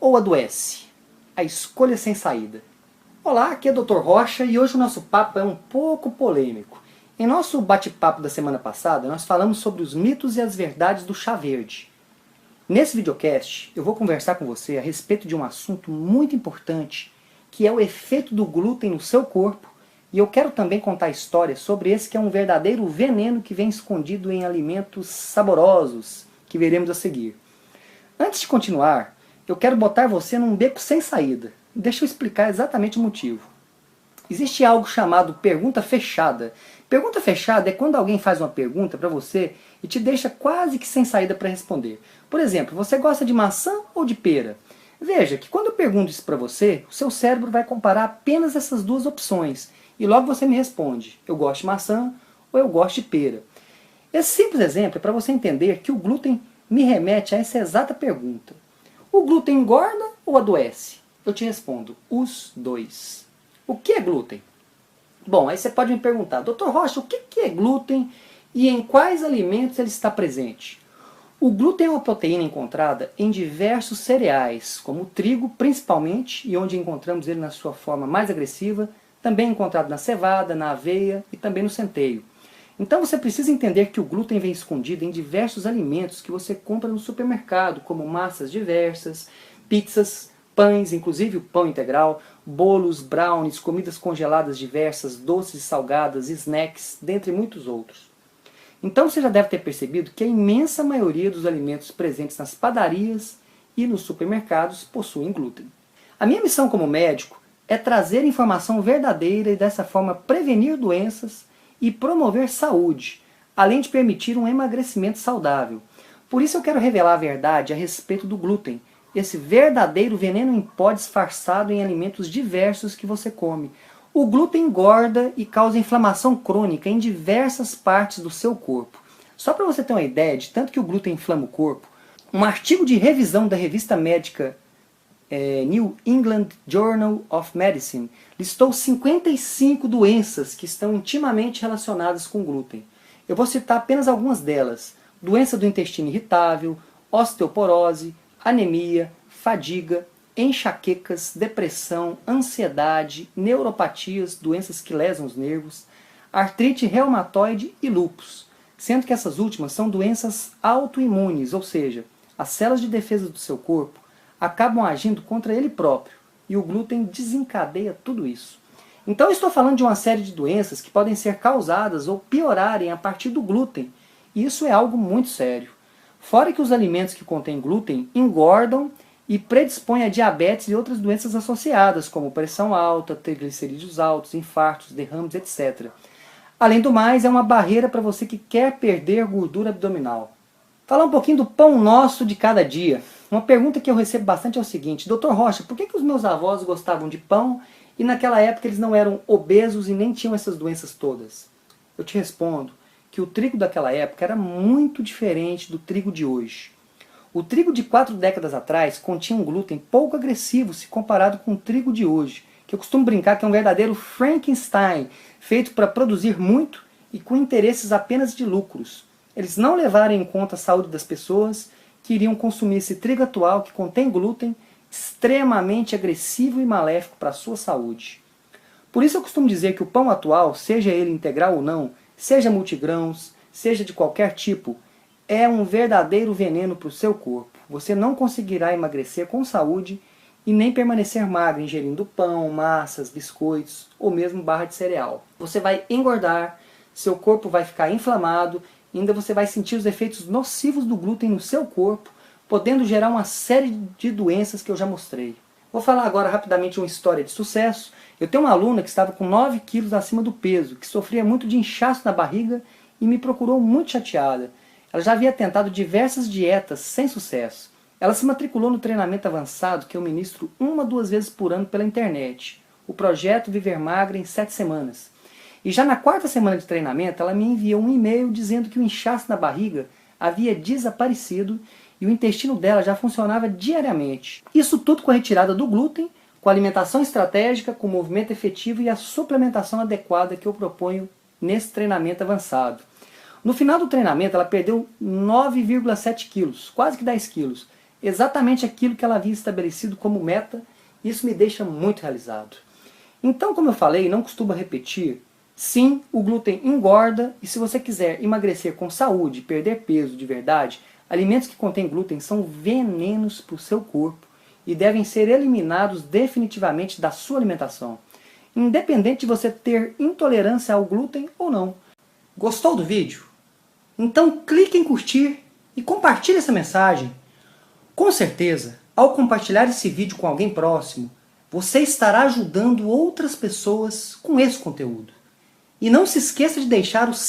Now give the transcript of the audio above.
ou adoece? A escolha sem saída. Olá, aqui é o Dr. Rocha e hoje o nosso papo é um pouco polêmico. Em nosso bate-papo da semana passada, nós falamos sobre os mitos e as verdades do chá verde. Nesse videocast, eu vou conversar com você a respeito de um assunto muito importante, que é o efeito do glúten no seu corpo, e eu quero também contar histórias sobre esse que é um verdadeiro veneno que vem escondido em alimentos saborosos, que veremos a seguir. Antes de continuar, eu quero botar você num beco sem saída. Deixa eu explicar exatamente o motivo. Existe algo chamado pergunta fechada. Pergunta fechada é quando alguém faz uma pergunta para você e te deixa quase que sem saída para responder. Por exemplo, você gosta de maçã ou de pera? Veja que quando eu pergunto isso para você, o seu cérebro vai comparar apenas essas duas opções. E logo você me responde, eu gosto de maçã ou eu gosto de pera. Esse simples exemplo é para você entender que o glúten me remete a essa exata pergunta. O glúten engorda ou adoece? Eu te respondo, os dois. O que é glúten? Bom, aí você pode me perguntar, Dr. Rocha, o que é glúten e em quais alimentos ele está presente? O glúten é uma proteína encontrada em diversos cereais, como o trigo principalmente, e onde encontramos ele na sua forma mais agressiva, também encontrado na cevada, na aveia e também no centeio. Então você precisa entender que o glúten vem escondido em diversos alimentos que você compra no supermercado, como massas diversas, pizzas, pães, inclusive o pão integral, bolos, brownies, comidas congeladas diversas, doces e salgadas, snacks, dentre muitos outros. Então você já deve ter percebido que a imensa maioria dos alimentos presentes nas padarias e nos supermercados possuem glúten. A minha missão como médico é trazer informação verdadeira e dessa forma prevenir doenças e promover saúde, além de permitir um emagrecimento saudável. Por isso eu quero revelar a verdade a respeito do glúten, esse verdadeiro veneno em pó disfarçado em alimentos diversos que você come. O glúten engorda e causa inflamação crônica em diversas partes do seu corpo. Só para você ter uma ideia de tanto que o glúten inflama o corpo, um artigo de revisão da revista médica New England Journal of Medicine listou 55 doenças que estão intimamente relacionadas com glúten. Eu vou citar apenas algumas delas: doença do intestino irritável, osteoporose, anemia, fadiga, enxaquecas, depressão, ansiedade, neuropatias, doenças que lesam os nervos, artrite reumatoide e lúpus, sendo que essas últimas são doenças autoimunes, ou seja, as células de defesa do seu corpo acabam agindo contra ele próprio, e o glúten desencadeia tudo isso. Então eu estou falando de uma série de doenças que podem ser causadas ou piorarem a partir do glúten, e isso é algo muito sério. Fora que os alimentos que contêm glúten engordam e predispõem a diabetes e outras doenças associadas, como pressão alta, triglicerídeos altos, infartos, derrames, etc. Além do mais, é uma barreira para você que quer perder gordura abdominal. Falar um pouquinho do pão nosso de cada dia. Uma pergunta que eu recebo bastante é o seguinte: Dr. Rocha, por que os meus avós gostavam de pão e naquela época eles não eram obesos e nem tinham essas doenças todas? Eu te respondo que o trigo daquela época era muito diferente do trigo de hoje. O trigo de 4 décadas atrás continha um glúten pouco agressivo se comparado com o trigo de hoje, que eu costumo brincar que é um verdadeiro Frankenstein, feito para produzir muito e com interesses apenas de lucros. Eles não levaram em conta a saúde das pessoas que iriam consumir esse trigo atual que contém glúten extremamente agressivo e maléfico para a sua saúde. Por isso eu costumo dizer que o pão atual, seja ele integral ou não, seja multigrãos, seja de qualquer tipo, é um verdadeiro veneno para o seu corpo. Você não conseguirá emagrecer com saúde e nem permanecer magro ingerindo pão, massas, biscoitos ou mesmo barra de cereal. Você vai engordar, seu corpo vai ficar inflamado, e ainda você vai sentir os efeitos nocivos do glúten no seu corpo, podendo gerar uma série de doenças que eu já mostrei. Vou falar agora rapidamente uma história de sucesso. Eu tenho uma aluna que estava com 9 quilos acima do peso, que sofria muito de inchaço na barriga e me procurou muito chateada. Ela já havia tentado diversas dietas sem sucesso. Ela se matriculou no treinamento avançado que eu ministro 1 a 2 vezes por ano pela internet, o projeto Viver Magra em 7 semanas. E já na 4ª semana de treinamento, ela me enviou um e-mail dizendo que o inchaço na barriga havia desaparecido e o intestino dela já funcionava diariamente. Isso tudo com a retirada do glúten, com a alimentação estratégica, com o movimento efetivo e a suplementação adequada que eu proponho nesse treinamento avançado. No final do treinamento, ela perdeu 9,7 quilos, quase que 10 quilos. exatamente aquilo que ela havia estabelecido como meta, e isso me deixa muito realizado. Então, como eu falei, não costumo repetir, sim, o glúten engorda, e se você quiser emagrecer com saúde, perder peso de verdade, alimentos que contêm glúten são venenos para o seu corpo e devem ser eliminados definitivamente da sua alimentação, independente de você ter intolerância ao glúten ou não. Gostou do vídeo? Então clique em curtir e compartilhe essa mensagem. Com certeza, ao compartilhar esse vídeo com alguém próximo, você estará ajudando outras pessoas com esse conteúdo. E não se esqueça de deixar o